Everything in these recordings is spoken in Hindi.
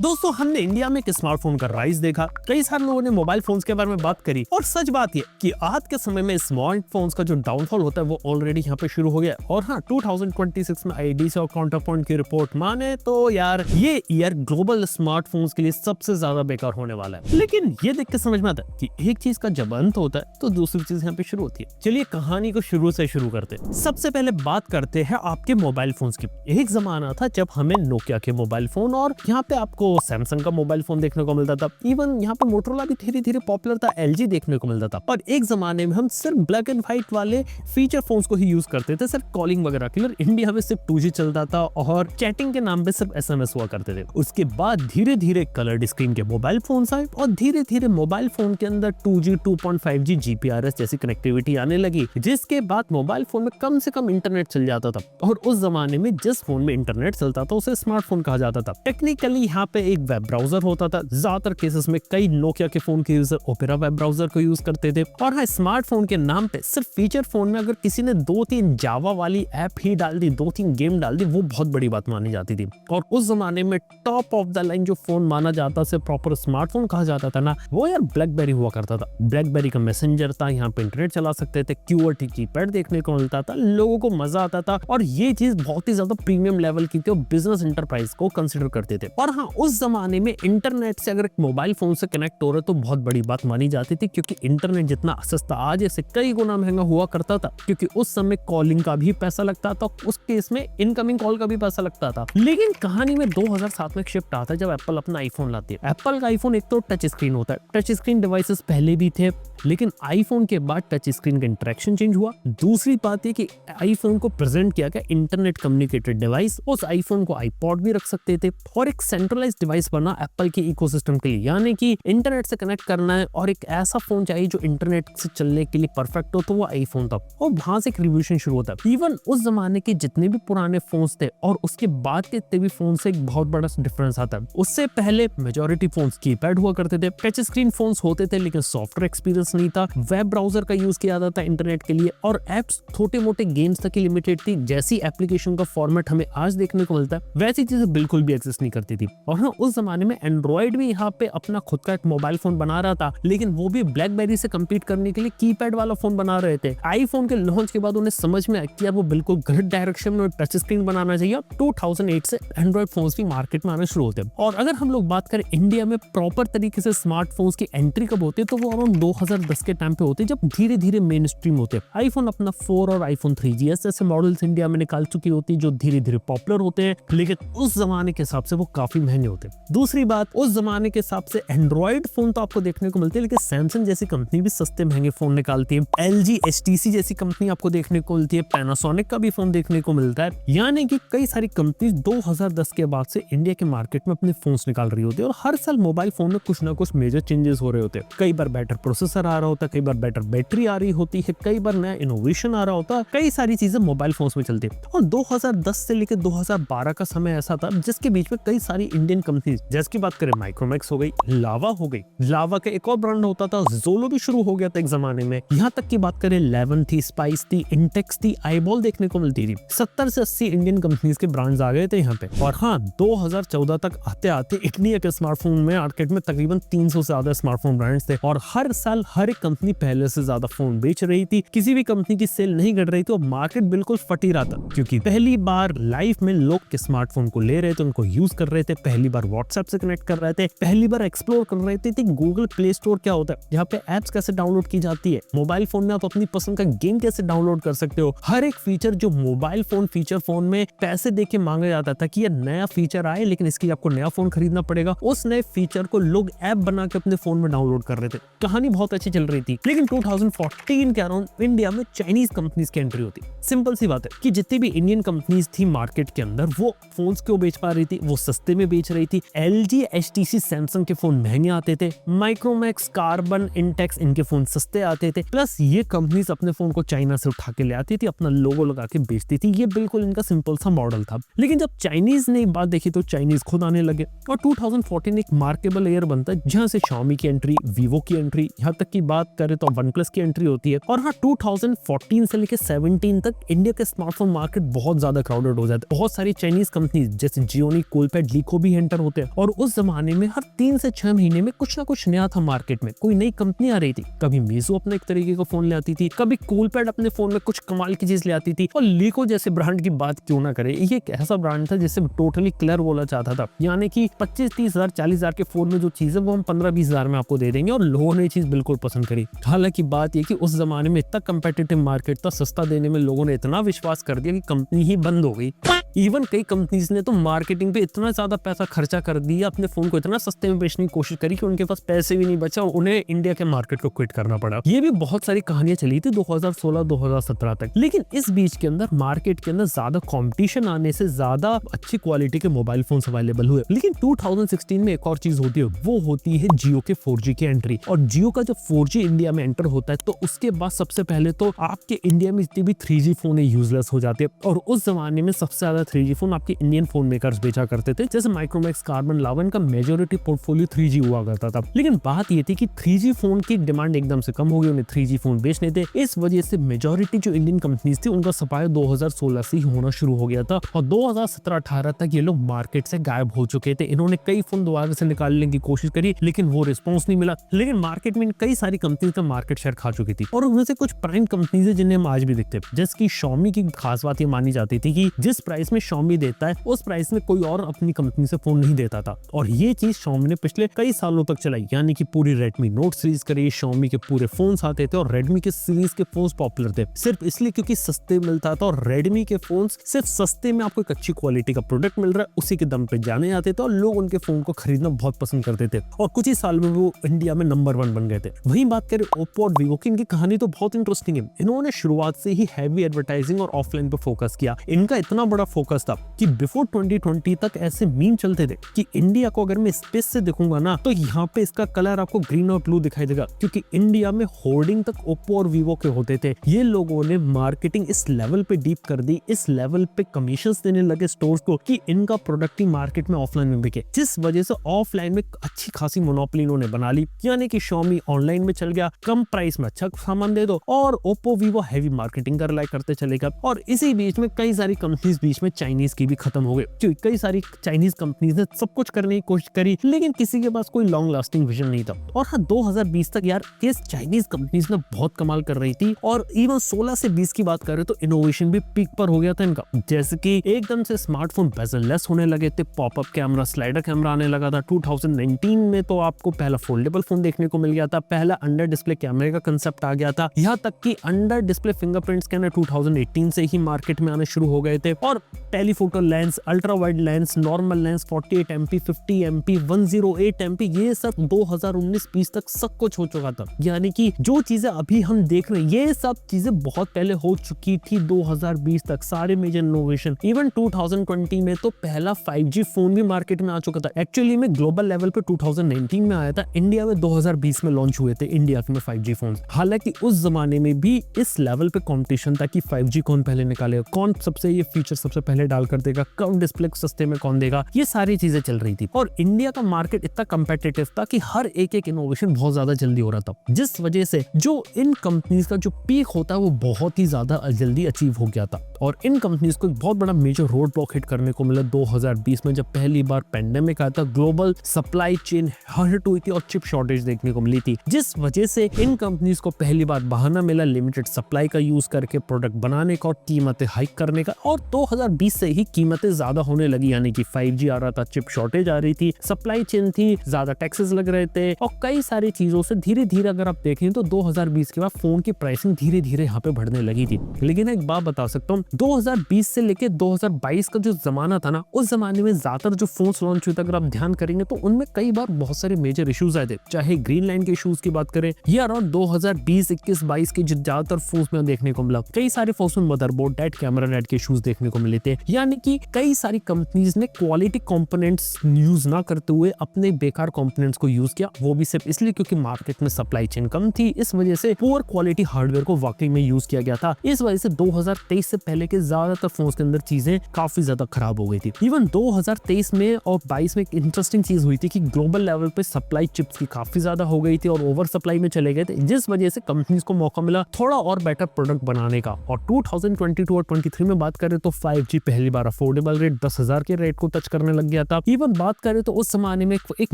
दोस्तों हमने इंडिया में एक स्मार्टफोन का राइज देखा, कई सारे लोगों ने मोबाइल फोन्स के बारे में बात करी और सच बात ये कि आज के समय में स्मार्टफोन्स का जो डाउनफॉल होता है वो ऑलरेडी यहाँ पे शुरू हो गया। और हाँ 2026 में आईडीसी और काउंटरपॉइंट की रिपोर्ट माने तो यार ये ईयर ग्लोबल स्मार्टफोन्स के लिए सबसे ज्यादा बेकार होने वाला है। लेकिन ये देख के समझ में आता है कि एक चीज का जब अंत होता है तो दूसरी चीज यहाँ पे शुरू होती है। चलिए कहानी को शुरू से शुरू करते हैं। सबसे पहले बात करते हैं आपके मोबाइल फोन्स की। एक जमाना था जब हमें नोकिया के मोबाइल फोन और यहाँ पे आपको सैमसंग का मोबाइल फोन देखने को मिलता था। इवन यहाँ पे मोटरोला भी धीरे धीरे पॉपुलर था, एलजी देखने को मिलता था। और एक जमाने में हम सिर्फ ब्लैक एंड व्हाइट वाले फीचर फोन्स को ही यूज करते थे, सिर्फ कॉलिंग वगैरह के लिए। इंडिया में सिर्फ 2G चलता था और चैटिंग के नाम पे सिर्फ SMS हुआ करते थे। उसके बाद धीरे धीरे कलर्ड स्क्रीन के मोबाइल फोन आए और धीरे धीरे मोबाइल फोन के अंदर 2G 2.5G GPRS जैसी कनेक्टिविटी आने लगी, जिसके बाद मोबाइल फोन में कम से कम इंटरनेट चल जाता था। और उस जमाने में जिस फोन में इंटरनेट चलता था उसे स्मार्टफोन कहा जाता था। टेक्निकली यहाँ पे एक वेब ब्राउजर होता था। ज्यादातर केसेस में कई नोकिया के फोन के यूजर ओपेरा वेब ब्राउजर को यूज करते थे। और हाँ स्मार्टफोन के नाम पे सिर्फ फीचर फोन में अगर किसी ने 2-3 जावा वाली ऐप ही डाल दी, 2-3 गेम डाल दी, वो बहुत बड़ी बात मानी जाती थी। और उस जमाने में टॉप ऑफ द लाइन जो फोन माना जाता से प्रॉपर स्मार्टफोन कहा जाता था ना, वो यार ब्लैकबेरी हुआ करता था। ब्लैकबेरी का मैसेंजर था, यहाँ पे इंटरनेट चला सकते थे, QWERTY कीपैड देखने को मिलता था, लोगों को मजा आता था और ये चीज बहुत ही ज्यादा प्रीमियम लेवल की थी और बिजनेस एंटरप्राइज को कंसिडर करते थे। और हाँ उस जमाने में इंटरनेट से अगर एक मोबाइल फोन से कनेक्ट हो रहे तो बहुत बड़ी बात मानी जाती थी, क्योंकि इंटरनेट जितना सस्ता आज से कई गुना महंगा हुआ करता था, क्योंकि उस समय कॉलिंग का भी पैसा लगता था, उस केस में इनकमिंग कॉल का भी पैसा लगता था। लेकिन कहानी में 2007 में एक शिफ्ट आता है जब एप्पल अपना आईफोन लाती है। एप्पल का आईफोन एक तो टच स्क्रीन होता है, टच स्क्रीन डिवाइसेस पहले भी थे, लेकिन आईफोन के बाद टच स्क्रीन का इंटरेक्शन चेंज हुआ। दूसरी बात है कि आईफोन को प्रेजेंट किया गया इंटरनेट कम्युनिकेटेड डिवाइस। उस आईफोन को आईपॉड भी रख सकते थे और एक सेंट्रलाइज्ड डिवाइस बना एप्पल के इकोसिस्टम के लिए, यानी कि इंटरनेट से कनेक्ट करना है और एक ऐसा फोन चाहिए जो इंटरनेट से चलने के लिए परफेक्ट हो, तो वो आईफोन था। और वहां से एक रिवॉल्यूशन शुरू होता है। इवन उस जमाने के जितने भी पुराने फोन्स थे और उसके बाद के जितने भी फोन से एक बहुत बड़ा डिफरेंस आता है। उससे पहले मेजॉरिटी फोन्स कीपैड हुआ करते थे, टच स्क्रीन फोन्स होते थे, लेकिन सॉफ्टवेयर एक्सपीरियंस नहीं था। वेब ब्राउजर का यूज किया जाता था इंटरनेट के लिए और एप्स छोटे मोटे गेम्स तक ही लिमिटेड थी। जैसी एप्लीकेशन का फॉर्मेट हमें आज देखने को मिलता है वैसी चीजें बिल्कुल भी एक्सेस नहीं करती थी। और हाँ उस जमाने में एंड्रॉइड भी यहाँ पे अपना खुद का एक मोबाइल फोन बना रहा था, लेकिन वो भी ब्लैकबेरी से कम्पीट करने के लिए कीपैड वाला फोन बना रहे थे। आईफोन के लॉन्च के बाद उन्हें समझ में आया कि यार वो बिल्कुल गलत डायरेक्शन में टच स्क्रीन बनाना चाहिए। 2008 से एंड्रॉइड फोन्स भी मार्केट में आना शुरू होते हैं। और अगर हम लोग बात करें इंडिया में प्रॉपर तरीके से स्मार्टफोन्स की एंट्री कब होती है, तो वो अराउंड 2010 के टाइम पे होते हैं, जब धीरे धीरे मेन स्ट्रीम होते हैं। आईफोन अपना 4 और आईफोन 3GS जैसे मॉडल्स इंडिया में निकाल चुकी होती है, जो धीरे धीरे पॉपुलर होते हैं, लेकिन उस जमाने के हिसाब से वो काफी महंगे होते हैं। दूसरी बात, उस जमाने के हिसाब से एंड्रॉइड फोन तो आपको देखने को मिलते हैं, लेकिन सैमसंग जैसी कंपनी भी सस्ते महंगे फोन निकालती है। LG HTC जैसी कंपनी आपको देखने को मिलती है, पैनासोनिक का भी फोन देखने को मिलता है। यानी कि कई सारी कंपनी 2010 के बाद से इंडिया के मार्केट में अपने फोन्स निकाल रही होती है और हर साल मोबाइल फोन में कुछ ना कुछ मेजर चेंजेस हो रहे होते हैं। कई बार बेटर प्रोसेसर आ रहा होता है, कई बार बेटर बैटरी आ रही होती है, कई बार नया इनोवेशन आ रहा होता है, कई सारी चीजें मोबाइल फोन्स में चलती है। और 2010 से लेकर 2012 का समय ऐसा था जिसके बीच में कई सारी इंडियन कंपनीज, जैसे की बात करें माइक्रोमैक्स हो गई, लावा हो गई, लावा का एक और ब्रांड होता था, जोलो भी शुरू हो गया था एक जमाने में। यहाँ तक की बात करें लेवन थी, स्पाइस थी, इंटेक्स थी, आईबॉल देखने को मिलती थी। 70 से 80 इंडियन कंपनीज के ब्रांड्स आ गए थे यहाँ पे। और हाँ 2014 तक आते आते इंडिया के स्मार्टफोन में मार्केट में तकरीबन 300 से ज्यादा स्मार्टफोन ब्रांड्स थे और हर साल हर एक कंपनी पहले से ज्यादा फोन बेच रही थी। किसी भी कंपनी की सेल नहीं घट रही थी और मार्केट बिल्कुल फटी रहा था, क्योंकि पहली बार लाइफ में लोग के स्मार्टफोन को ले रहे थे, उनको यूज कर रहे थे, पहली बार व्हाट्सएप से कनेक्ट कर रहे थे, पहली बार एक्सप्लोर कर रहे थे गूगल प्ले स्टोर क्या होता है, जहाँ पे एप्स कैसे डाउनलोड की जाती है, मोबाइल फोन में आप अपनी पसंद का गेम कैसे डाउनलोड कर सकते हो। हर एक फीचर जो मोबाइल फोन फीचर फोन में पैसे दे के मांगा जाता था कि ये नया फीचर आए लेकिन इसके लिए आपको नया फोन खरीदना पड़ेगा, उस नए फीचर को लोग ऐप बना के अपने फोन में डाउनलोड कर रहे थे। कहानी बहुत अच्छी चल रही थी। लेकिन 2014 के अराउंड इंडिया में चाइनीज कंपनीज की एंट्री होती। सिंपल सी बात है कि जितनी भी इंडियन कंपनीज थी मार्केट के अंदर, वो फोन्स क्यों बेच पा रही थी, वो सस्ते में बेच रही थी। LG HTC सैमसंग के फोन महंगे आते थे, माइक्रोमैक्स कार्बन इंटेक्स इनके फोन सस्ते आते थे, प्लस ये कंपनीज अपने फोन को चाइना से उठा के ले आती थी, अपना लोगो लगा के बेचती थी। ये बिल्कुल इनका सिंपल सा मॉडल था। लेकिन जब चाइनीज ने बात देखी तो चाइनीज खुद आने लगे और 2014 एक मार्केबल ईयर बनता है जहां से Xiaomi की एंट्री, Vivo की एंट्री, यहाँ तक की बात करें तो OnePlus की एंट्री होती है। और हाँ 2014 से लेकर 17 तक इंडिया के स्मार्टफोन मार्केट बहुत ज्यादा क्राउडेड हो जाता है। बहुत सारी चाइनीज कंपनीज जैसे जियोनी, कोलपैड, लीको भी एंटर मेकर होते हैं, और उस जमाने में हर 3 से 6 महीने में कुछ ना कुछ नया था मार्केट में, कोई नई कंपनी आ रही थी। कभी मीजो अपने एक तरीके का फोन ले आती थी, कभी कूलपैड अपने फोन में कुछ कमाल की चीज ले आती थी, और लीको जैसे ब्रांड की बात क्यों ना करे, ये एक ऐसा ब्रांड था जिसे टोटली क्लियर बोला चाहता था, यानी कि 25-30 हजार 40 हजार के फोन में जो चीज है वो हम 15-20 हजार में आपको दे देंगे, और लोगों ने चीज बिल्कुल पसंद करी। हालांकि बात ये कि उस जमाने में इतना कंपेटिटिव मार्केट था, सस्ता देने में लोगों ने इतना विश्वास कर दिया कि कंपनी ही बंद हो गई। इवन कई कंपनीज ने तो मार्केटिंग पे इतना ज्यादा पैसा खर्चा कर दिया, अपने फोन को इतना सस्ते में बेचने की कोशिश करी कि उनके पास पैसे भी नहीं बचा, उन्हें इंडिया के मार्केट को क्विट करना पड़ा। ये भी बहुत सारी कहानियां चली थी 2016-2017 तक। लेकिन इस बीच के अंदर मार्केट के अंदर ज्यादा कंपटीशन आने से ज्यादा अच्छी क्वालिटी के मोबाइल फोन अवेलेबल हुए। लेकिन 2016 में एक और चीज होती है, वो होती है जियो के 4G की एंट्री। और जियो का जब 4G इंडिया में एंटर होता है तो उसके बाद सबसे पहले तो आपके इंडिया में जितने भी 3G फोन यूजलेस हो जाते हैं। और उस जमाने में सबसे ज्यादा 3G फोन आपके इंडियन फोन मेकर्स बेचा करते थे, जैसे माइक्रोमैक्स, कार्बन, लावन का मेजॉरिटी पोर्टफोलियो 3G हुआ करता था। लेकिन बात ये थी कि 3G फोन की डिमांड एकदम से कम हो गई, उन्हें 3G फोन बेचने थे। इस वजह से मेजॉरिटी जो इंडियन कंपनीज थी उनका सप्लाई 2016 से ही होना शुरू हो गया था, और 2017-18 तक ये लोग मार्केट से गायब हो चुके थे। इन्होंने कई फोन दोबारा से निकालने की कोशिश करी, लेकिन वो रिस्पॉन्स नहीं मिला। लेकिन मार्केट में कई सारी कंपनीज का मार्केट शेयर खा चुकी थी, और उनमें से कुछ प्राइम कंपनीज है जिन्हें हम आज भी देखते हैं। जैसे कि Xiaomi की खास बात ये मानी जाती थी कि जिस प्राइस में Xiaomi देता है उस प्राइस में कोई और अपनी कंपनी से फोन नहीं देता था, और ये चीज Xiaomi ने पिछले कई सालों तक चलाई। यानी कि पूरी Redmi Note सीरीज करी, Xiaomi के पूरे फोन्स आते थे, और Redmi के सीरीज के फोन्स पॉपुलर थे सिर्फ इसलिए क्योंकि सस्ते मिलता था, और Redmi के फोन्स सिर्फ सस्ते में आपको एक अच्छी क्वालिटी का प्रोडक्ट मिल रहा है उसी के दम पे जाने आते थे, और लोग उनके फोन को खरीदना बहुत पसंद करते थे, और कुछ ही साल में वो इंडिया में नंबर 1 बन गए थे। वहीं बात करें Oppo और Vivo की, इनकी कहानी तो बहुत इंटरेस्टिंग है। इन्होंने शुरुआत से ही हैवी एडवर्टाइजिंग और ऑफलाइन पे फोकस किया। इनका इतना बड़ा फोकस था कि बिफोर 2020 तक ऐसे मीम चलते थे कि इंडिया को अगर मैं स्पेस से देखूंगा ना तो यहाँ पे इसका कलर आपको ग्रीन और ब्लू दिखाई देगा, क्योंकि इंडिया में होर्डिंग तक Oppo और Vivo के होते थे। ये लोगों ने मार्केटिंग इस लेवल पे डीप कर दी, इस लेवल पे कमीशंस देने लगे स्टोर्स को कि इनका प्रोडक्ट ही मार्केट में ऑफलाइन में बिके, जिस वजह से ऑफलाइन में अच्छी खासी मोनोपोली इन्होंने बना ली। यानी कि Xiaomi ऑनलाइन में चल गया, कम प्राइस में अच्छा सामान दे दो, और Oppo Vivo हैवी मार्केटिंग कर लाइक करते चलेगा। और इसी बीच में कई सारी कंपनीज बीच में चाइनीज की भी खत्म हो गई, क्योंकि कई सारी चाइनीज कंपनीज ने सब कुछ करने की कोशिश करी, लेकिन किसी के पास कोई लॉन्ग लास्टिंग विजन नहीं था। और हाँ, 2020 तक यार ये चाइनीज कंपनीज ने बहुत कमाल कर रही थी, और इवन 16 से 20 की बात करें तो इनोवेशन भी पीक पर हो गया था इनका। जैसे कि एकदम से स्मार्टफोन बेजल-लेस होने लगे थे, पॉपअप कैमरा, स्लाइडर कैमरा आने लगा था। 2019 में तो आपको पहला फोल्डेबल फोन देखने को मिल गया था, पहला अंडर डिस्प्ले कैमरे का कंसेप्ट आ गया था, यहाँ तक कि अंडर डिस्प्ले फिंगरप्रिंट स्कैनर 2018 से ही मार्केट में आने शुरू हो गए थे। और telephoto lens, ultra wide lens, normal lens, 48 MP, 50 MP, 108 MP, ये सब 2019-20 तक सब कुछ हो चुका था। यानी कि जो चीजें अभी हम देख रहे हैं ये सब चीजें बहुत पहले हो चुकी थी 2020 तक, सारे मेजर इनोवेशन। इवन 2020 में तो पहला 5G फोन भी मार्केट में आ चुका था। एक्चुअली में ग्लोबल लेवल पे 2019 में आया था, इंडिया में 2020 में लॉन्च हुए थे इंडिया में 5G फोन। हालांकि उस जमाने में भी इस लेवल पे कंपटीशन था कि 5G कौन पहले निकालेगा, कौन सबसे ये फीचर सबसे पहले डाल कर देगा, कम डिस्प्ले सस्ते में कौन देगा, ये सारी चीजें चल रही थी। और इंडिया का मार्केट इतना कंपेटिटिव था कि हर एक इनोवेशन बहुत ज्यादा जल्दी हो रहा था, जिस वजह से जो इन कंपनीज का जो पीक होता है वो बहुत ही ज्यादा जल्दी अचीव हो गया था। और इन कंपनीज को एक बहुत बड़ा मेजर रोड ब्लॉक हिट करने को मिला 2020 में, जब पहली बार पेंडेमिक आया था, ग्लोबल सप्लाई चेन हर्ट हुई थी और चिप शॉर्टेज देखने को मिली थी, जिस वजह से इन कंपनीज को पहली बार बहाना मिला लिमिटेड सप्लाई का यूज करके प्रोडक्ट बनाने का और कीमतें हाइक करने का। और 2020 से ही कीमतें ज्यादा होने लगी, यानी कि 5G आ रहा था, चिप शॉर्टेज आ रही थी, सप्लाई चेन थी, ज्यादा टैक्सेस लग रहे थे, और कई सारी चीजों से धीरे धीरे अगर आप देखें तो 2020 के बाद फोन की प्राइसिंग धीरे धीरे यहाँ पे बढ़ने लगी थी। लेकिन एक बात बता सकता हूँ, 2020 से लेके 2022 का जो जमाना था ना, उस जमाने में ज्यादातर जो फोन लॉन्च हुए थे अगर आप ध्यान करेंगे तो उनमें कई बार बहुत सारे मेजर इश्यूज आए थे। चाहे ग्रीन लाइन के इश्यूज की बात करें या अराउंड 2020, 21, 22 के जो ज्यादातर फोन्स में देखने को मिला, कई सारे फोन्स में मदरबोर्ड डेड, कैमरा डेड के इश्यूज देखने को मिले थे। यानी कि कई सारी कंपनीज ने क्वालिटी कंपोनेंट्स यूज ना करते हुए अपने बेकार कंपोनेंट्स को यूज किया, वो भी सिर्फ इसलिए क्योंकि मार्केट में सप्लाई चेन कम थी। इस वजह से पुअर क्वालिटी हार्डवेयर को वाकई में यूज किया गया था। इस वजह से 2023 से पहले पहले के ज्यादातर फोन्स के अंदर चीजें काफी ज्यादा खराब हो गई थी। इवन 2023 में और 22 में एक इंटरेस्टिंग चीज हुई थी कि ग्लोबल लेवल पे सप्लाई चिप्स की काफी ज्यादा हो गई थी और ओवर सप्लाई में चले गए थे, जिस वजह से कंपनीज को मौका मिला थोड़ा और बेटर प्रोडक्ट बनाने का। और 2022 और 23 में बात करें तो 5G पहली बार अफोर्डेबल रेट 10,000 के रेट को टच करने लग गया था। इवन बात करें तो उस जमाने में एक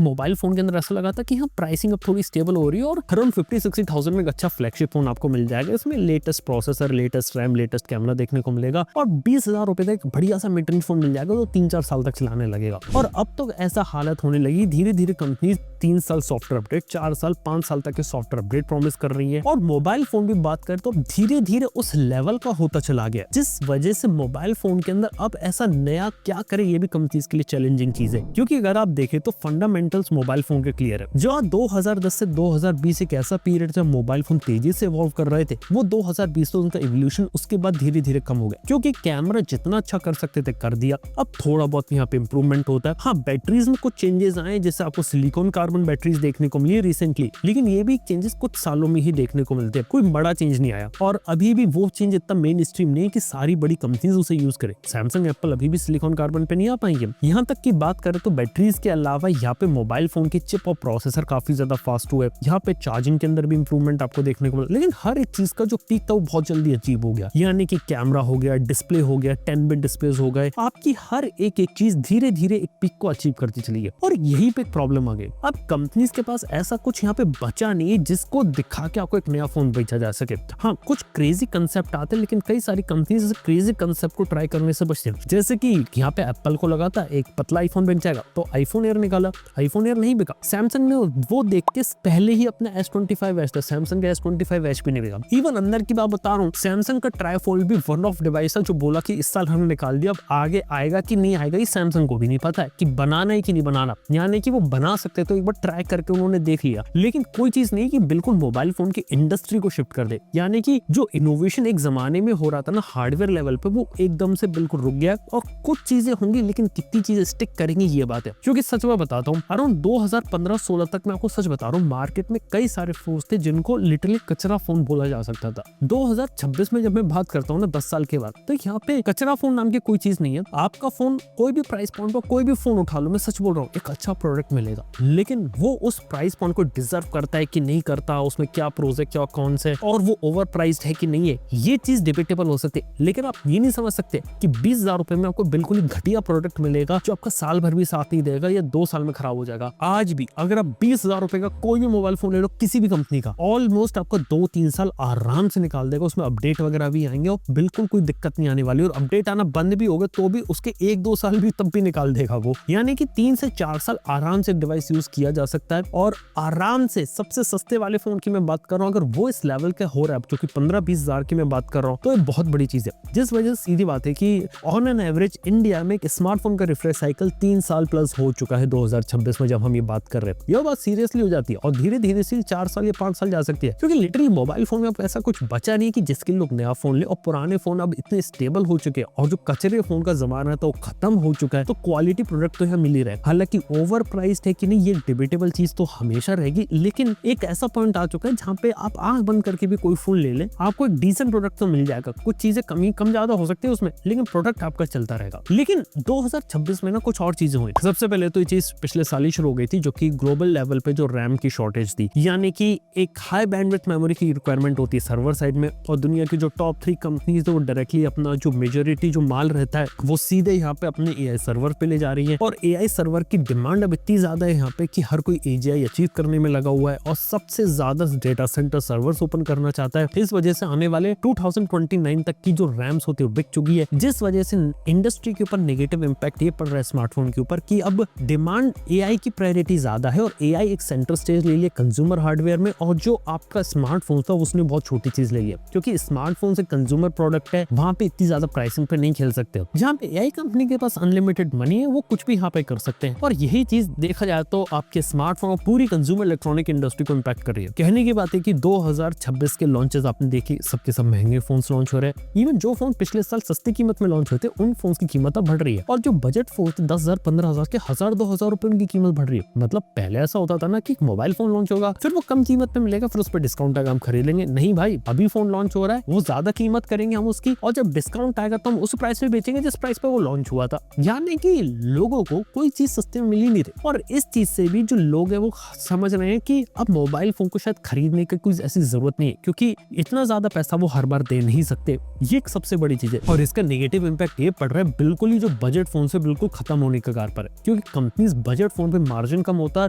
मोबाइल फोन के अंदर ऐसा लगा था कि हाँ प्राइसिंग अब थोड़ी स्टेबल हो रही है और अराउंड 50-60,000 में एक अच्छा फ्लैगशिप फोन आपको मिल जाएगा। इसमें latest processor, latest RAM, latest camera देखने को मिलेगा और 20,000 रुपए तक बढ़िया सा मिड रेंज फोन मिल जाएगा जो 3-4 साल तक चलाने लगेगा। और अब तो ऐसा हालत होने लगी, धीरे धीरे कंपनी 3 साल सॉफ्टवेयर अपडेट, 4 साल 5 साल तक के सॉफ्टवेयर अपडेट प्रॉमिस कर रही है। और मोबाइल फोन भी बात करें तो धीरे धीरे उस लेवल का होता चला गया, जिस वजह से मोबाइल फोन के अंदर अब ऐसा नया क्या करे ये भी कंपनीज के लिए चैलेंजिंग चीज है। क्योंकि अगर आप देखें तो फंडामेंटल्स मोबाइल फोन के क्लियर है। जो 2010 से 2020 एक ऐसा पीरियड जब मोबाइल फोन तेजी से इवॉल्व कर रहे थे, वो 2020 तो उनका इवोल्यूशन उसके बाद धीरे धीरे कम हो गया, क्योंकि कैमरा जितना अच्छा कर सकते थे कर दिया। अब थोड़ा बहुत यहाँ पे इंप्रूवमेंट होता है। हाँ, बैटरीज में कुछ चेंजेस आए, जैसे आपको सिलिकॉन कार्बन बैटरीज देखने को मिली रिसेंटली, लेकिन ये भी चेंजेस कुछ सालों में ही देखने को मिलते हैं, कोई बड़ा चेंज नहीं आया। और अभी भी वो चेंज इतना मेन स्ट्रीम नहीं है कि सारी बड़ी कंपनीज उसे यूज करें। सैमसंग, एप्पल अभी भी सिलिकॉन कार्बन पे नहीं आ पाएंगे। यहाँ तक की बात करें तो बैटरीज के अलावा यहाँ पे मोबाइल फोन के चिप और प्रोसेसर काफी ज्यादा फास्ट हुए। यहाँ पे चार्जिंग के अंदर भी इंप्रूवमेंट आपको देखने को मिला, लेकिन हर एक चीज का जो पीक था वो बहुत जल्दी अचीव हो गया। यानी कि कैमरा हो गया, डिस्प्ले हो गया, 10 बिट डिस्प्लेस हो गए, आपकी हर एक चीज धीरे धीरे एक पीक को अचीव करती चली है। और यही पे एक प्रॉब्लम आ गई, अब कंपनीज के पास ऐसा कुछ यहाँ पे बचा नहीं है जिसको दिखा के आपको एक नया फोन बेचा जा सके। हाँ, कुछ क्रेजी कंसेप्ट आते हैं, लेकिन कई सारी कंपनीज क्रेजी कंसेप्ट को ट्राई करने से बचती है। जैसे कि यहाँ पे एप्पल को लगा था एक पतला आईफोन बन जाएगा, तो आईफोन एयर निकाला, आईफोन एयर नहीं बिका। सैमसंग ने वो देख के पहले ही अपना S25 था, सैमसंग का S25 भी नहीं बिका। इवन अंदर की बात बता रहा हूँ, सैमसंग का ट्राइफोल्ड भी वन ऑफ डिवाइस है जो बोला कि इस साल हमने निकाल दिया, अब आगे आएगा कि नहीं आएगा ये सैमसंग को भी नहीं पता है कि बनाना है कि नहीं बनाना। यानी कि वो बना सकते तो एक बार ट्राई करके उन्होंने देख लिया, लेकिन कोई चीज नहीं कि बिल्कुल मोबाइल फोन की इंडस्ट्री को शिफ्ट कर दे। यानी कि जो इनोवेशन एक जमाने में हो रहा था ना हार्डवेयर लेवल पे, वो एकदम से बिल्कुल रुक गया। और कुछ चीजें होंगी लेकिन कितनी चीजें स्टिक करेंगी ये बात है। क्योंकि सच में बताता हूँ, अराउंड 2015-16 तक मैं आपको सच बता रहा हूँ, मार्केट में कई सारे फोन्स थे जिनको लिटरली कचरा फोन बोला जा सकता था। 2026 में जब मैं बात करता हूँ ना 10 साल के बाद, तो यहाँ पे कचरा फोन नाम की कोई चीज नहीं है। आपका फोन कोई भी प्राइस पॉइंट पर कोई भी फोन उठा लो, मैं सच बोल रहा हूँ, एक अच्छा प्रोडक्ट मिलेगा। लेकिन वो उस प्राइस पॉइंट को डिजर्व करता है कि नहीं करता, उसमें क्या प्रोज है, क्या कॉन्स है, और वो ओवर प्राइस्ड है कि नहीं है, ये चीज डिबेटेबल हो सकती है। लेकिन आप ये नहीं समझ सकते कि 20,000 रुपए में आपको बिल्कुल ही घटिया प्रोडक्ट मिलेगा जो आपका साल भर भी साथ नहीं देगा या 2 साल में खराब हो जाएगा। आज भी अगर आप 20,000 रुपए का कोई भी मोबाइल फोन ले लो किसी भी कंपनी का, ऑलमोस्ट आपको 2-3 साल आराम से निकाल देगा। उसमें अपडेट वगैरह भी आएंगे और बिल्कुल कोई दिक्कत नहीं आने वाली, और अपडेट आना बंद भी होगा तो भी उसके 1-2 साल भी तब भी निकाल देगा वो। यानी कि 3 से 4 साल आराम से डिवाइस यूज किया जा सकता है। और आराम से सबसे सस्ते वाले फोन की मैं बात कर रहा हूँ, अगर वो इस लेवल का हो रहा है जो कि 15-20 हजार की मैं बात कर रहा हूँ, तो ये बहुत बड़ी चीज है। जिस वजह से सीधी बात है कि ऑन एन एवरेज इंडिया में एक स्मार्टफोन का रिफ्रेश साइकिल 3 साल प्लस हो चुका है 2026 में, जब हम ये बात कर रहे हैं। यह बात सीरियसली हो जाती है और धीरे धीरे से 4 साल या 5 साल जा सकती है, क्योंकि लिटरली मोबाइल फोन में अब ऐसा कुछ बचा नहीं कि जिसके लोग नया फोन ले। और पुराने फोन अब इतने स्टेबल हो चुके हैं और जो कचरे फोन का जमाना है तो खत्म हो चुका है, तो क्वालिटी प्रोडक्ट तो यहाँ मिल ही रहा है। हालांकि ओवर प्राइस्ड है कि नहीं ये डिबेटेबल चीज तो हमेशा रहेगी, लेकिन एक ऐसा पॉइंट आ चुका है जहाँ पे आप आंख बंद करके भी कोई फोन ले ले, आपको एक डिसेंट प्रोडक्ट तो मिल जाएगा। कुछ चीजें कम ज्यादा हो सकती है उसमें, लेकिन प्रोडक्ट आपका चलता रहेगा। लेकिन 2026 में ना कुछ और चीजें हुई। सबसे पहले तो ये चीज पिछले साल ही शुरू हो गई थी, जो कि ग्लोबल लेवल पे जो रैम की शॉर्टेज थी, यानी कि एक हाई बैंडविड्थ मेमोरी की रिक्वायरमेंट होती है सर्वर साइड में, और दुनिया की जो टॉप 3 कंपनीज वो डायरेक्टली अपना जो मेजोरिटी जो माल रहता है वो सीधे यहाँ पे अपने एआई सर्वर पे ले जा रही है। और एआई सर्वर की डिमांड अब इतनी ज्यादा है यहाँ पे कि हर कोई एजीआई अचीव करने में लगा हुआ है और सबसे ज्यादा डेटा सेंटर सर्वर्स ओपन करना चाहता है। इस वजह से आने वाले 2029 तक की जो रैम्स होती है बिक चुकी है, जिस वजह से इंडस्ट्री के ऊपर नेगेटिव इंपैक्ट ये पड़ रहा है स्मार्टफोन के ऊपर कि अब डिमांड एआई की प्रायोरिटी ज्यादा है और एआई एक सेंटर स्टेज ले लिया कंज्यूमर हार्डवेयर में, और जो आपका स्मार्टफोन था उसने बहुत छोटी चीज ले लिया, क्योंकि स्मार्टफोन से कंज्यूमर प्रोडक्ट है, वहां पे इतनी ज्यादा प्राइसिंग पे नहीं खेल सकते हो। जहाँ पे एआई कंपनी के पास अनलिमिटेड मनी है वो कुछ भी यहाँ पे कर सकते हैं, और यही चीज देखा जाए तो आपके स्मार्टफोन और पूरी कंज्यूमर इलेक्ट्रॉनिक इंडस्ट्री को इम्पैक्ट कर रही है। कहने की बात है कि 2026 के लॉन्चेस आपने देखी, सबके सब महंगे फोन लॉन्च हो रहे हैं। इवन जो फोन पिछले साल सस्ती कीमत में लॉन्च हुए थे उन फोन की कीमत अब बढ़ रही है, और जो बजट फोन 10,000 15,000 के 1,000-2,000 रुपए उनकी कीमत बढ़ रही है। मतलब पहले ऐसा होता था ना कि मोबाइल फोन लॉन्च होगा फिर वो कम कीमत पे मिलेगा, फिर उस पर डिस्काउंट का हम खरीद लेंगे। नहीं भाई, अभी फोन लॉन्च हो रहा है वो ज्यादा कीमत करेंगे हम उसकी, बेचेगी और जब डिस्काउंट आएगा तो हम उस प्राइस पे बेचेंगे जिस प्राइस पे वो लॉन्च हुआ था। यानी कि लोगों को कोई चीज सस्ते में मिल ही नहीं रही और इस चीज से भी जो लोग हैं वो समझ रहे हैं कि अब मोबाइल फोन को शायद खरीदने की कोई ऐसी जरूरत नहीं है, क्योंकि इतना ज्यादा पैसा वो हर बार दे नहीं सकते। ये एक सबसे बड़ी चीज है और इसका नेगेटिव इम्पैक्ट ये पड़ रहा है बिल्कुल ही जो बजट फोन से बिल्कुल खत्म होने के कगार पर है, क्योंकि कंपनीज बजट फोन पे मार्जिन कम होता है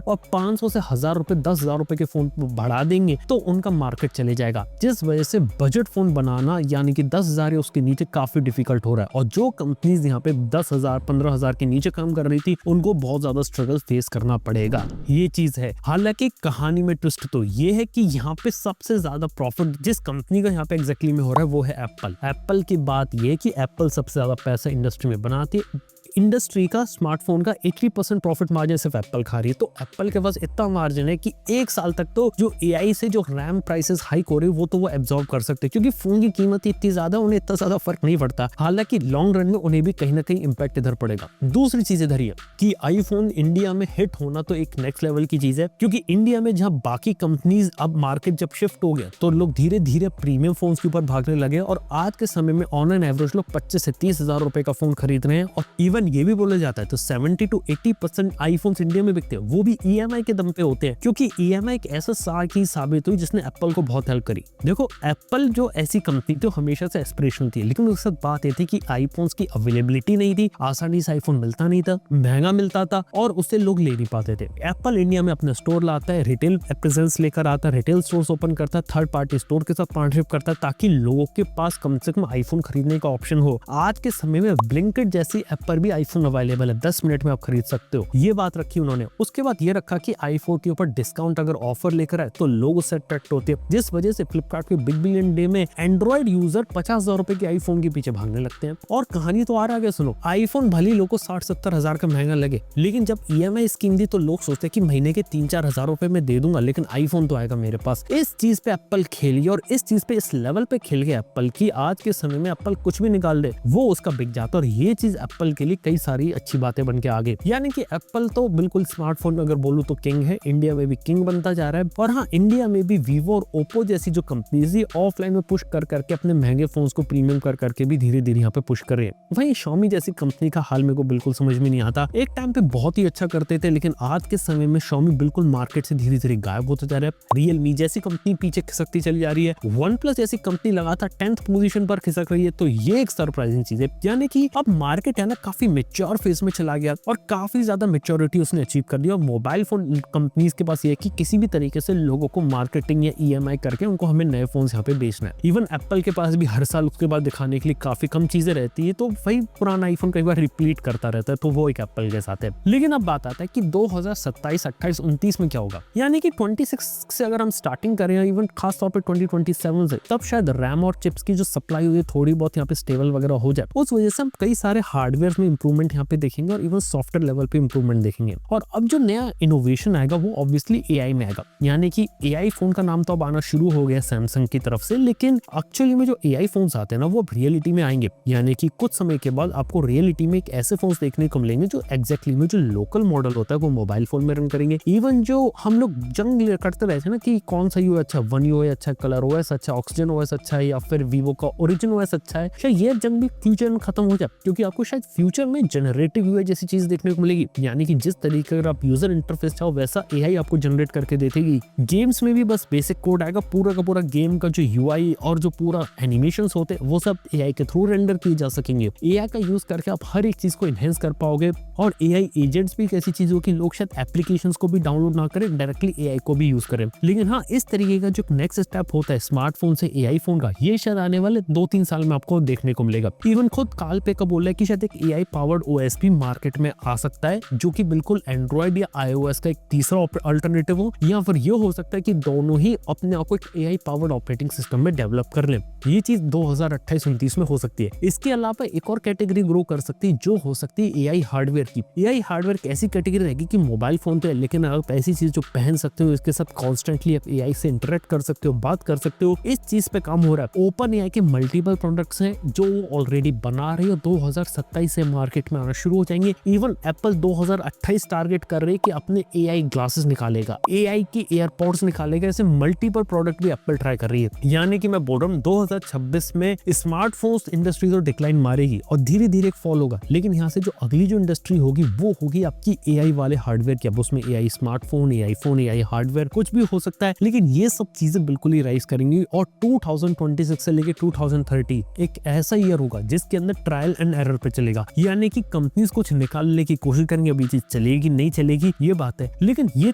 और 500 से 1000 रुपए 10,000 रुपए के फोन बढ़ा देंगे तो उनका मार्केट चले जाएगा, जिस वजह से बजट फोन बनाना यानी कि 10,000 या उसके नीचे काफी डिफिकल्ट हो रहा है। और जो कंपनीज यहाँ पे 10,000 15,000 के नीचे काम कर रही थी उनको बहुत ज्यादा स्ट्रगल फेस करना पड़ेगा। ये चीज है। हालांकि कहानी में ट्विस्ट तो ये है कि यहाँ पे सबसे ज्यादा प्रॉफिट जिस कंपनी का यहाँ पे एग्जैक्टली में हो रहा है वो है एप्पल। एप्पल की बात ये है कि एप्पल सबसे ज्यादा पैसा इंडस्ट्री में बनाती है। इंडस्ट्री का स्मार्टफोन का 80% प्रॉफिट मार्जिन सिर्फ एप्पल खा रही है। तो एप्पल के पास इतना मार्जिन है कि एक साल तक तो जो एआई से जो रैम प्राइसेस हाइक हो रही है वो तो वो एब्जॉर्ब कर सकते हैं, क्योंकि फोन की कीमत इतनी ज्यादा उन्हें इतना ज्यादा फर्क नहीं पड़ता। हालांकि लॉन्ग रन में उन्हें भी कहीं ना कहीं इंपैक्ट इधर पड़ेगा। दूसरी चीज इधर ही है कि आईफोन इंडिया में हिट होना तो एक नेक्स्ट लेवल की चीज है, क्योंकि इंडिया में जहां बाकी कंपनीज अब मार्केट जब शिफ्ट हो गया तो लोग धीरे धीरे प्रीमियम फोन के ऊपर भागने लगे और आज के समय में ऑन एन एवरेज लोग 25 से 30,000 रुपए का फोन खरीद रहे हैं। और इवन ये भी बोला जाता है तो 70 to 80% आईफोन्स इंडिया में बिकते हैं, वो भी ईएमआई के दम पे होते हैं, क्योंकि ईएमआई एक ऐसा साख ही साबित हुई जिसने एप्पल को बहुत हेल्प करी। देखो एप्पल जो ऐसी कंपनी थी हमेशा से एस्पिरेशनल थी, लेकिन उसके साथ बात ये थी कि आईफोन्स की अवेलेबिलिटी नहीं थी, आसानी से आईफोन मिलता नहीं था, महंगा मिलता था और उससे लोग ले नहीं पाते थे। एप्पल इंडिया में अपना स्टोर लाता है, रिटेल प्रेजेंस लेकर आता है, रिटेल स्टोर्स ओपन करता है, थर्ड पार्टी स्टोर के साथ पार्टनरशिप करता है ताकि लोगों के पास कम से कम आईफोन खरीदने का ऑप्शन हो। आज के समय में ब्लिंकिट जैसी ऐप पर भी आईफोन अवेलेबल है, 10 मिनट में आप खरीद सकते हो। ये बात रखी उन्होंने। उसके बाद ये रखा कि आईफोन के ऊपर डिस्काउंट अगर ऑफर लेकर आए तो लोग उससे अट्रैक्ट होते हैं, जिस वजह से फ्लिपकार्ट के बिग बिलियन डे में एंड्रॉइड यूजर 50,000 रुपए के आईफोन के पीछे भागने लगते हैं। और कहानी तो आ रहा है, सुनो, आईफोन भले लोगों को 60-70 हजार का महंगा लगे, लेकिन जब ईएमआई स्कीम दी तो लोग सोचते हैं कि महीने के 3-4 हजार रुपए में दे दूंगा, लेकिन आईफोन तो आएगा मेरे पास। इस चीज पे एप्पल खेल गया और इस चीज पे इस लेवल पे खेल गया एप्पल की आज के समय में एप्पल कुछ भी निकाल दे वो उसका बिक जाता है। और ये चीज एप्पल के लिए कई सारी अच्छी बातें बन के आगे, यानी कि एप्पल तो बिल्कुल स्मार्टफोन में अगर बोलूं तो किंग है, इंडिया में भी किंग बनता जा रहा है। और हाँ, इंडिया में भी वीवो और ओप्पो जैसी जो कंपनीज ऑफलाइन में पुश कर करके अपने महंगे फोन्स को प्रीमियम कर करके भी धीरे धीरे यहाँ पे पुश कर रहे हैं। वहीं Xiaomi जैसी कंपनी का हाल मेरे को बिल्कुल समझ में नहीं आता। एक टाइम पे बहुत ही अच्छा करते थे, लेकिन आज के समय में Xiaomi बिल्कुल मार्केट से धीरे धीरे गायब होता जा रहा है। Realme जैसी कंपनी पीछे खिसकती चली जा रही है, OnePlus जैसी कंपनी लगातार 10th पोजीशन पर खिसक रही है। तो ये एक सरप्राइजिंग चीज है, यानी कि अब मार्केट है ना काफी मेच्योर फेज में चला गया और काफी ज्यादा मेच्योरिटी उसने अचीव कर लिया। और मोबाइल फोन कंपनीज के पास ये है कि किसी भी तरीके से लोगों को मार्केटिंग या ईएमआई करके उनको हमें नए फोन यहाँ पे बेचना है। इवन एप्पल के पास भी हर साल उसके बाद दिखाने के लिए काफी कम चीजें रहती है, तो वही पुराना आईफोन कई बार रिपीट करता रहता है, तो वो एक एप्पल के साथ है। लेकिन अब बात आता है कि 2027, 28, 29 में क्या होगा, यानी कि 26 से अगर हम स्टार्टिंग करें, इवन खास तौर पर 2027 से, तब शायद रैम और चिप्स की जो सप्लाई हुई है थोड़ी बहुत यहाँ पे स्टेबल वगैरह हो जाए। उस वजह से हम कई सारे हार्डवेयर में इंप्रूवमेंट यहाँ पे देखेंगे और इवन सॉफ्टवेयर लेवल पे इंप्रूवमेंट देखेंगे। और अब जो नया इनोवेशन आएगा वो ऑब्वियसली एआई में आएगा, यानी कि एआई फोन का नाम तो अब आना शुरू हो गया सैमसंग की तरफ से, लेकिन एक्चुअली में जो एआई फोन्स आते हैं ना वो रियलिटी में आएंगे, यानी कि कुछ समय के बाद आपको रियलिटी में एक ऐसे फोन्स देखने को मिलेंगे जो एग्जैक्टली में जो लोकल मॉडल होता है वो मोबाइल फोन में रन करेंगे। इवन जो हम लोग जंग करते रहते हैं ना कि कौन सा यूआई अच्छा, वन यूआई अच्छा, कलर ओएस अच्छा, ऑक्सीजन ओएस अच्छा है या फिर वीवो का ओरिजिन ओएस अच्छा है, शायद ये जंग भी फ्यूचर में खत्म हो जाए, क्योंकि आपको शायद फ्यूचर में जनरेटिव यूआई जैसी चीज देखने को मिलेगी, यानी कि जिस तरीके का आप यूजर इंटरफेस चाहो वैसा एआई आपको जनरेट करके देगी। गेम्स में भी बस बेसिक कोड आएगा, पूरा का पूरा गेम का जो यूआई और जो पूरा एनिमेशंस होते हैं वो सब एआई के थ्रू रेंडर किए जा सकेंगे। एआई का यूज करके आप हर एक चीज को एनहेंस कर पाओगे। और एआई एजेंट्स भी एक ऐसी चीज हो कि लोग शायद एप्लीकेशंस को भी डाउनलोड ना करें, डायरेक्टली एआई को भी यूज करें। लेकिन हाँ, इस तरीके का जो नेक्स्ट स्टेप होता है स्मार्टफोन से एआई फोन का, ये शायद आने वाले 2-3 साल में आपको देखने को मिलेगा। इवन खुद काल पे का बोला है कि शायद एक एआई पावर्ड ओएस भी मार्केट में आ सकता है, जो कि बिल्कुल एंड्रॉइड या आईओएस का एक तीसरा अल्टरनेटिव हो, या फिर ये हो सकता है कि दोनों ही अपने आप को एक एआई पावर्ड ऑपरेटिंग सिस्टम में डेवलप कर ले। ये चीज 2028-29 में हो सकती है। इसके अलावा एक और कैटेगरी ग्रो कर सकती है जो हो सकती है एआई हार्डवेयर की। एआई हार्डवेयर कैसी कैटेगरी रहेगी कि मोबाइल फोन तो है, लेकिन आप ऐसी चीज जो पहन सकते हो, इसके साथ कॉन्स्टेंटली आप एआई से इंटरेक्ट कर सकते हो, बात कर सकते हो। इस चीज पे काम हो रहा है। ओपन एआई के मल्टीपल प्रोडक्ट्स हैं जो ऑलरेडी बना रही है, 2027 से मार्केट में आना शुरू हो जाएंगे। इवन एप्पल 2028 टारगेट कर रही है कि अपने AI ग्लासेस निकालेगा, AI की एयरपॉड्स निकालेगा। ऐसे मल्टीपल प्रोडक्ट भी एप्पल ट्राई कर रही है। यानी कि मैं बोल रहा हूँ 2026 में स्मार्टफोन्स इंडस्ट्री तो डिक्लाइन मारेगी और धीरे धीरे फॉल होगा, लेकिन यहाँ से जो अगली जो इंडस्ट्री होगी वो होगी आपकी AI वाले हार्डवेयर की। अब उसमें AI smartphone, AI phone, AI hardware कुछ भी हो सकता है, लेकिन ये सब चीजें बिल्कुल ही राइज करेंगी। और 2026 से लेके 2030 एक ऐसा ईयर होगा जिसके अंदर ट्रायल एंड एरर पे चलेगा। यानी कि कंपनीज कुछ निकालने की कोशिश करेंगे, अभी चीज चलेगी नहीं चलेगी ये बात है, लेकिन ये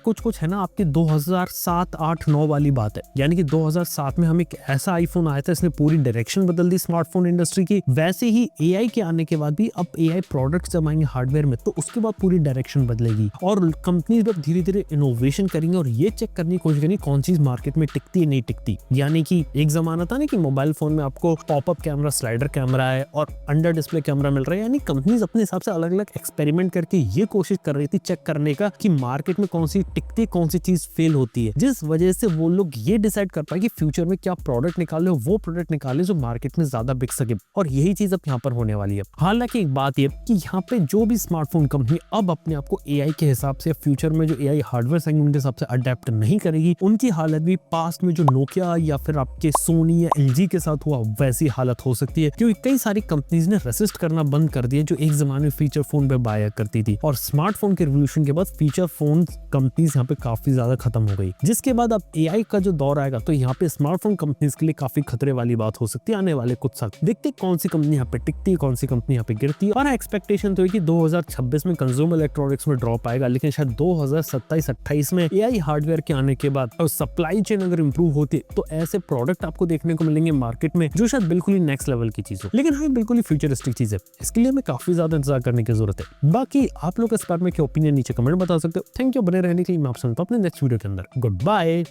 कुछ है ना आपके 2007, 8, 9 वाली बात है। यानी कि 2007 में हम एक ऐसा आईफोन आया था, इसने पूरी डायरेक्शन बदल दी स्मार्टफोन इंडस्ट्री की। वैसे ही AI के आने के बाद भी अब AI प्रोडक्ट्स जब आएंगे हार्डवेयर में तो उसके बाद पूरी डायरेक्शन बदलेगी और कंपनीज अब धीरे धीरे इनोवेशन करेंगे और ये चेक करने की कोशिश करेंगे कौन चीज मार्केट में टिकती है नहीं टिकती। यानी कि एक जमाना था ना कि मोबाइल फोन में आपको पॉपअप कैमरा, स्लाइडर कैमरा है और अंडर डिस्प्ले कैमरा मिल रहा है। यानी कंपनीज अपने हिसाब से अलग अलग एक्सपेरिमेंट करके ये कोशिश कर रही थी चेक करने का कि मार्केट में कौन सी टिकती, कौन सी चीज फेल होती है, जिस वजह से वो लोग ये डिसाइड कर पाए कि फ्यूचर में क्या प्रोडक्ट निकाले, वो प्रोडक्ट निकाले जो मार्केट में ज्यादा बिक सके। और यही चीज अब यहाँ पर होने वाली है। हालांकि एक बात ये कि यहाँ पे जो भी स्मार्टफोन कंपनी अब अपने आप को AI के हिसाब से, फ्यूचर में जो AI हार्डवेयर सेगमेंट के हिसाब से अडेप्ट नहीं करेगी, उनकी हालत भी पास्ट में जो नोकिया या फिर आपके सोनी या LG के साथ हुआ वैसी हालत हो सकती है। क्योंकि कई सारी कंपनीज ने रेसिस्ट करना बंद कर दिया जो एक जमाने में फीचर फोन पे बाय करती थी, और स्मार्टफोन के रिवॉल्यूशन के बाद फीचर फोन कंपनीज यहाँ पे काफी ज्यादा खत्म हो गई। जिसके बाद अब AI का जो दौर आएगा तो यहाँ पे स्मार्टफोन कंपनीज के लिए काफी खतरे वाली बात हो सकती है आने वाले कुछ साल। देखते कौन सी कंपनी यहाँ पे टिकती है, कौन सी कंपनी यहाँ पे गिरती है। और एक्सपेक्टेशन तो है कि 2026 में कंज्यूमर इलेक्ट्रॉनिक्स में ड्रॉप आएगा, लेकिन शायद 2027-28 में AI हार्डवेयर के आने के बाद और सप्लाई चेन अगर इंप्रूव होती है तो ऐसे प्रोडक्ट आपको देखने को मिलेंगे मार्केट में जो शायद बिल्कुल ही नेक्स्ट लेवल की चीज हो, लेकिन हमें बिल्कुल ही फ्यूचरिस्टिक चीज है। इसके लिए हमें काफी ज्यादा इंतजार करने की जरूरत है। बाकी आप लोग इस बारे में क्या ओपिनियन नीचे कमेंट बता सकते हो। थैंक यू बने रहने के लिए। मैं आपसे मिलता हूं अपने नेक्स्ट वीडियो के अंदर। Good bye.